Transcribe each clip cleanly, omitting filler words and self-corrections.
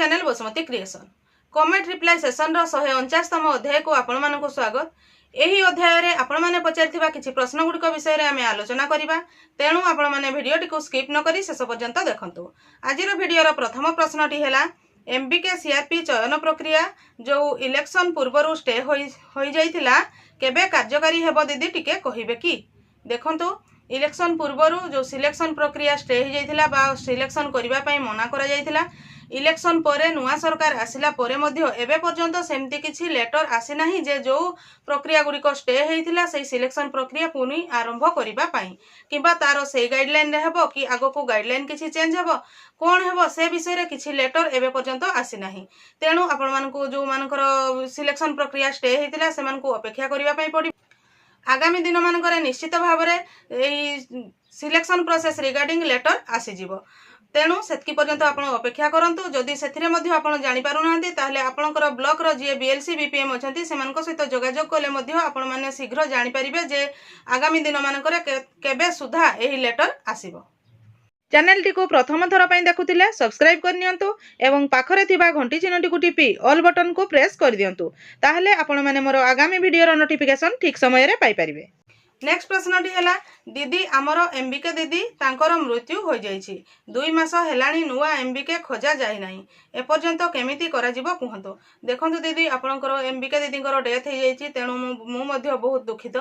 Channel Basumati creation comment reply session 149तम अध्याय को आपण मानक स्वागत। यही अध्याय रे आपण माने पचारिथिबा किछि प्रश्न गुडिक विषय रे आमे आलोचना करिबा, तेणु आपण माने भिडियोटी को स्किप न करी शेष पर्यंत देखंतु। आजिर भिडियोर प्रथम प्रश्नटी हैला एमबीके सीआरपी चयन प्रक्रिया जो इलेक्शन पूर्वरु स्टे होई जाइथिला केबे कार्यकारी हेबो दीदी टिके कहिबे कि। देखंतु इलेक्शन पूर्वरु जो सिलेक्शन प्रक्रिया स्टे हो जाइथिला बा सिलेक्शन करिबा पई मना करा जाइथिला। इलेक्शन परे नुआ सरकार आसिला परे मध्य एबे पर्यंत सेमती किछि लेटर आसी नाही जे जो प्रक्रिया गुडिक स्टे हेइथिला सेही सिलेक्शन प्रक्रिया पुनी आरंभ करिबा पई किबा तारो सेही गाइडलाइन रे हेबो कि आगो को गाइडलाइन किछि चेंज हेबो कोन हेबो से विषय रे किछि लेटर एबे पर्यंत आसी नाही। तेणु आपण मानकु जो मानकर सिलेक्शन प्रक्रिया स्टे हेइथिला से मानकु अपेक्षा करिबा पई पड़ी। आगामी दिन मानकर निश्चित भाव में सिलेक्शन प्रोसेस रिगार्डिंग लेटर आसीजिवो, तेणु सेतकी पर्यंत आपण अपेक्षा करंतु। जदि सेथिरे मध्ये आपण जानि पारु नाहंती ताहले आपणकर ब्लॉक रो जे बीएलसी बीपीएम अछंती सेमानक सहित जोगाजोग कले मध्ये आपण माने शीघ्र जानि परिबे जे आगामी दिन मानकर केबे सुधा एही लेटर आसीबो। चैनल टी को प्रथम थर पई देखुथिले सब्सक्राइब कर नियंतु एवं पाखरे थिबा घंटी चिन्हटी को टिपि ऑल बटन को प्रेस कर दियंतु, ताहले आपण माने मोर आगामी वीडियो रो नोटिफिकेशन ठीक समय रे पाई परिबे। नेक्स्ट प्रश्नटी हैला दीदी आमर एमबीके दीदी तांकर मृत्यु हो जाइछि 2 मास हेलाणी नुआ एमबीके खोजा जाय नाही एपर्यंत केमिति करा जिवो कुहंतो। देखंतु दीदी आपणकर एमबीके दीदींकर डेथ हो जाइछि, तेणु मु मध्ये बहुत दुखित।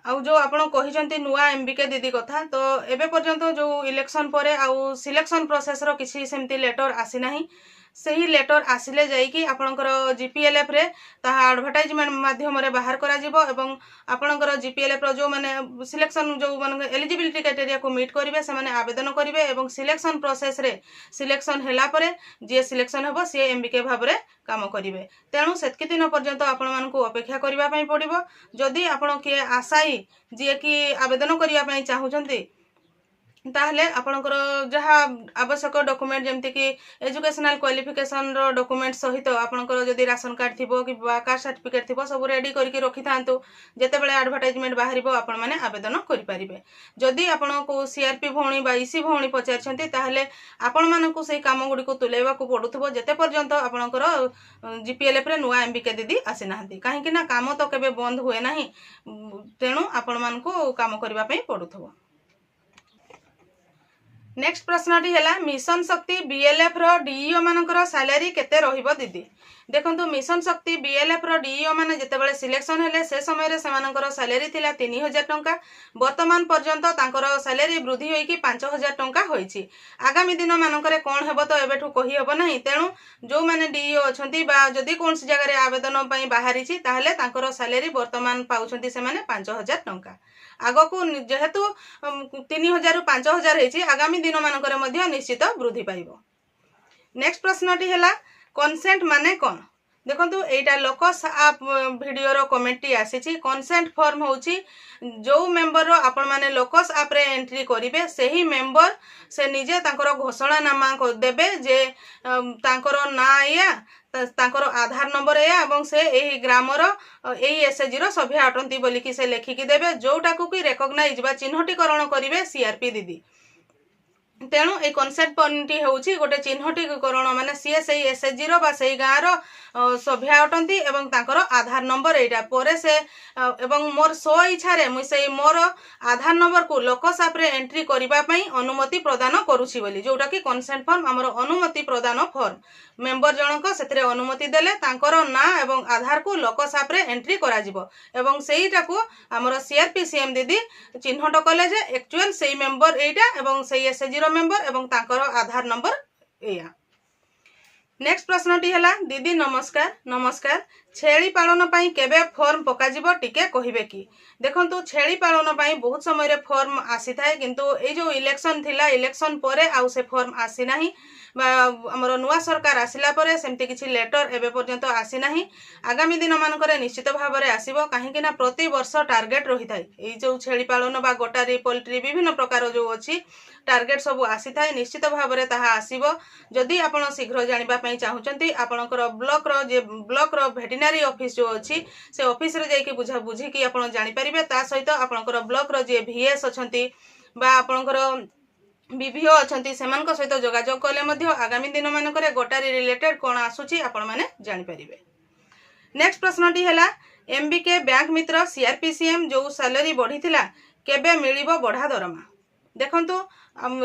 आउ जो आपण कहिसंती नुआ एमबीके दीदी कथा तो एबे पर्यंत जो इलेक्शन परे आउ सिलेक्शन प्रोसेस रो किछि सेमती लेटर आसी नाही। सही लेटर आसिले जाइकी आपणकर जीपीएलएफ रे ताहा एडवर्टाइजमेंट माध्यम रे बाहर करा जिवो एवं आपणकर जीपीएलएफ रो जो माने सिलेक्शन जो माने एलिजिबिलिटी क्राइटेरिया को मीट करिवे से माने आवेदन करिवे एवं सिलेक्शन प्रोसेस रे सिलेक्शन हैला परे जे सिलेक्शन हेबो से एमबीके भाव रे काम करिवे। तेणु सेतकी दिन पर्यंत आपण मानकु अपेक्षा करिवा पई पड़िबो। जदि आपण के आशाई जे कि आवेदन करिवा पई चाहुचंती ताहले आपणकर जहा आवश्यक डॉक्यूमेंट जेमति कि एजुकेशनल क्वालिफिकेशन रो डॉक्यूमेंट सहित आपणकर जदि राशन कार्ड थिबो कि कास्ट सर्टिफिकेट थिबो सब रेडी करके रखि थांतु, जेते बेले एडवर्टाइजमेंट बाहरिबो आपण माने आवेदन करि परिबे। जदि आपण को सीआरपी भौणी बा ईसी भौणी पचारछंती ताहले आपण मानकु सेही काम गुडी को तुलेबा को पडुथबो जेते पर्यंत आपणकर जीपीएलएफ रे नुआ एमबीके दीदी आसी नाहंती, काहे कि ना काम तो केबे बंद हुए नाही, तेणु आपण मानकु काम करिवा पई पडुथबो। नेक्स्ट प्रश्नटी हैला मिशन शक्ति बीएलएफ रो डीईओ मानकर सैलरी केते रहिबो दीदी। देखंतु मिशन शक्ति बीएलएफ रो डीईओ माने जेतेबेले सिलेक्शन हेले से समय रे सेमानकर सैलरी थिला 3000 टंका, वर्तमान पर्यंत तांकर सैलरी वृद्धि होई कि 5000 टंका होईछि। आगामी दिन मानकर कोन हेबो तो एबेठु कहि हेबो नाही, तेणु जो माने डीईओ अछंती बा जदि कोनसी जगह रे आवेदन पई बाहरिछि ताहले तांकर सैलरी वर्तमान पाउछंती से माने 5000 टंका। आगो को जेहेतु 3000 रु 5000 हेछि आगामी दिन मानकर मध्य निश्चित वृद्धि पाइबो। नेक्स्ट प्रश्नटी हैला कंसेंट माने कोन। देखंतु एटा लोकस आप वीडियो रो कमेंट टी आसीछि। कंसेंट फॉर्म होछि जो मेंबर रो आपण माने लोकस आप रे एंट्री करिवे सेही मेंबर से निजे तांकर घोषणानामा को देबे जे तांकर ना या तांकर आधार नंबर या एवं से एही ग्रामर एही एसएजी रो सभ्य अटंती बोली कि से लेखिकी देबे, जोटा को कि रिकॉग्नाइज बा चिन्हटीकरण करिवे सीआरपी दीदी। तेणु ए कनसेप्ट पॉइंट होउछि गोटे चिन्हटीकरण माने सीए सेही एसएचजी रो बा सेही गाँ रो सभ्य अटंती एवं तांकर आधार नंबर एटा परे से एवं मोर सो इच्छा रे मुई सेही मोर आधार नंबर को लोकस आप रे एंट्री करिबा पई अनुमति प्रदान करूछि बोली, जोटा कि कंसेंट फॉर्म हमर अनुमति प्रदान फॉर्म मेंबर जनक सेतरे अनुमति देले तांकर ना एवं आधार को लोकस आप रे एंट्री करा जिवो एवं सेहीटा को हमर सीआरपी सीएम दीदी चिन्हट कले जे एक्चुअल सेही मेंबर एटा एवं सेही एसएचजी रो मेंबर एवं तांकर आधार नंबर एया। नेक्स्ट प्रश्नटी हैला दीदी नमस्कार नमस्कार छेली पालन पई केबे फॉर्म पका जिवो टिके कहिबे कि। देखंतु छेली पालन पई बहुत समय रे फॉर्म आसी थाए, किंतु ए जो इलेक्शन थिला इलेक्शन परे आउ से फॉर्म आसी नाही हमर नुआ सरकार आसिला परे सेमती किछि लेटर एबे पर्यंत आसी नाही। आगामी दिन मानकर निश्चित भाव में आसीबो, काहे कि ना प्रति वर्ष टार्गेट रही थाए ए जो छेली पालन बा गोटारी पोल्ट्री विभिन्न प्रकार जो अछि टार्गेट सब आसी थाए, निश्चित भाव में ताहा आसीबो। जदि आपण शीघ्र जानिबा पई चाहुचंती आपणकर ब्लॉक रो वेटरनरी ऑफिस जो अछि से ऑफिस रे जाई कि बुझा बुझी कि आपण जानि परिबे। ता सहित आपणकर ब्लॉक रो जे वीएस अछंती बा आपणकर विभिओ अछंती सेमानक सहित जोगाजोग कले मध्य आगामी दिन मानकरे गोटारी रिलेटेड कोन आसुची आपण माने जानि परिबे। नेक्स्ट प्रश्नटी हैला एमबीके बैंक मित्र सीआरपीसीएम जो सैलरी बढ़ीथिला केबे मिलिबो बढ़ा दरमा। देखंतु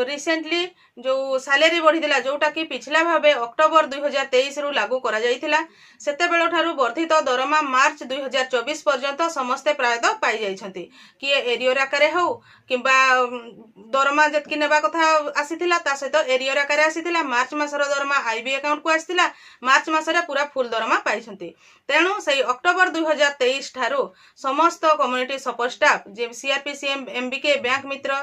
रिसेंटली जो सैलरी बढ़ीथिला जोटा कि पिछला भाबे अक्टोबर 2023 रु लागू करा जाइथिला सेते बेलो ठारू वर्धित दरमा मार्च 2024 पर्यंत समस्ते प्रायत पाई जाइछंती कि एरियर आकारे हो किबा दरमा जतकी नेबा कथा आसीथिला ता सहित एरियर आकारे आसीथिला मार्च मासर दरमा आईबी अकाउंट को आसीथिला मार्च मासरे पूरा फुल दरमा पाइछंती। तेणु सही अक्टोबर 2023 ठारू समस्त कम्युनिटी सपोर्ट स्टाफ जे सीआरपीसीएम एमबीके बैंक मित्र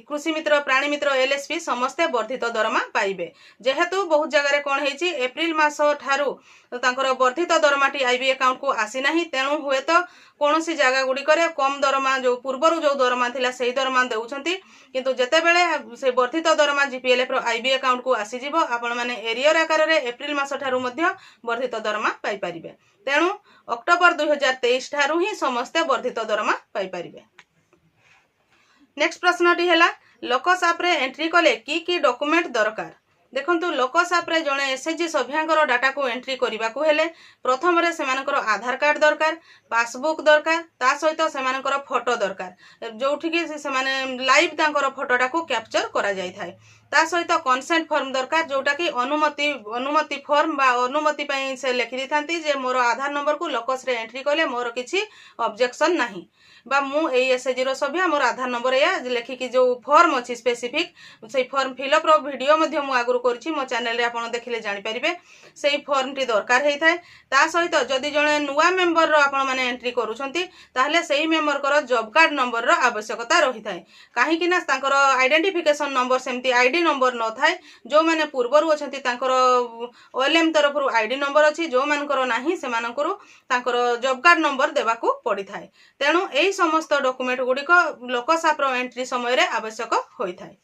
कृषि मित्र प्राणी मित्र एलएसपी समस्ते वर्धित दरमा पाइबे। जेहेतु बहुत जगह कौन है एप्रिल मास ठारू तांकर वर्धित दरमाटी आईबी अकाउंट को आसी नाही तेणु हुए तो कौन सी जगह गुड़िकर कम दरमा जो पूर्वर जो दरमा थिला सही दरमा देउछंती किंतु जते बेले से वर्धित दरमा जीपीएलएफ रो आईबी अकाउंट को आसी जिवो आपण माने एरियर आकार रे एप्रिल मास ठारू मध्य वर्धित दरमा पाई परिबे। तेणु अक्टोबर 2023 ठारू ही समस्ते वर्धित दरमा पाई परिबे। नेक्स्ट प्रश्नटी हैला लोकस आप रे एंट्री कले की डॉक्यूमेंट दरकार। देखंतु लोकस आप रे जणे एसएचजी सभ्यांकर डाटा को एंट्री करिबा को हेले प्रथम रे सेमानकर आधार कार्ड दरकार पासबुक दरकार ता सहित सेमानकर फोटो दरकार जोठी कि से माने लाइव तांकर फोटोटा को कैप्चर करा जाय थाए ता सहित कंसेंट फॉर्म दरकार जोटा कि अनुमति फॉर्म बा अनुमति पई से लिखि दिथांती जे मोर आधार नंबर को लोकस रे एंट्री कले मोर किछि ऑब्जेक्शन नाही बा मु ए एसएचजी रो सभ्या मोर आधार नंबर या लिखि कि जो फॉर्म अछि स्पेसिफिक से फॉर्म फिलअप रो वीडियो मध्ये मु आगुर करछि मो चैनल रे आपण देखिले जानि परिबे सेही फॉर्म टी दरकार हेइ थाए। ता सहित जदि जणे नुवा मेंबर रो आपण माने एंट्री करूछंती ताहले सेही मेंबर कर जॉब कार्ड नंबर रो आवश्यकता रही थाए काहे कि ना तांकर आइडेंटिफिकेशन नंबर सेमती आईडी नंबर न थाए जो माने पूर्वरु अछंती तांकर ओएलएम तरफ रु आईडी नंबर अछि जो मानकर नाही से मानकर तांकर जॉब कार्ड नंबर देबा को पड़ी थाए। तेणु एही समस्त डॉक्यूमेंट गुडिक लोकस आप रो एंट्री समय रे आवश्यक होई थाए।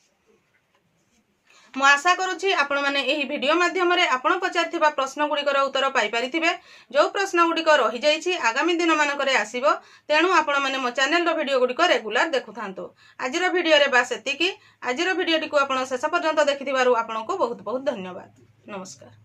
मु आशा करूछि आपण माने एही वीडियो माध्यम रे आपण पचारथिबा प्रश्न गुडिकर उत्तर पाई परिथिबे जो प्रश्न गुडिक रहि जाइछि आगामी दिन मानकरे आसीबो तेणु आपण माने मो चैनल रो वीडियो गुडिक रेगुलर देखुथांतो। आजिरो वीडियो रे बास एतिकी आजिरो वीडियो टिको आपण शेष पर्यंत देखिथिबारु आपनको बहुत बहुत धन्यवाद। नमस्कार।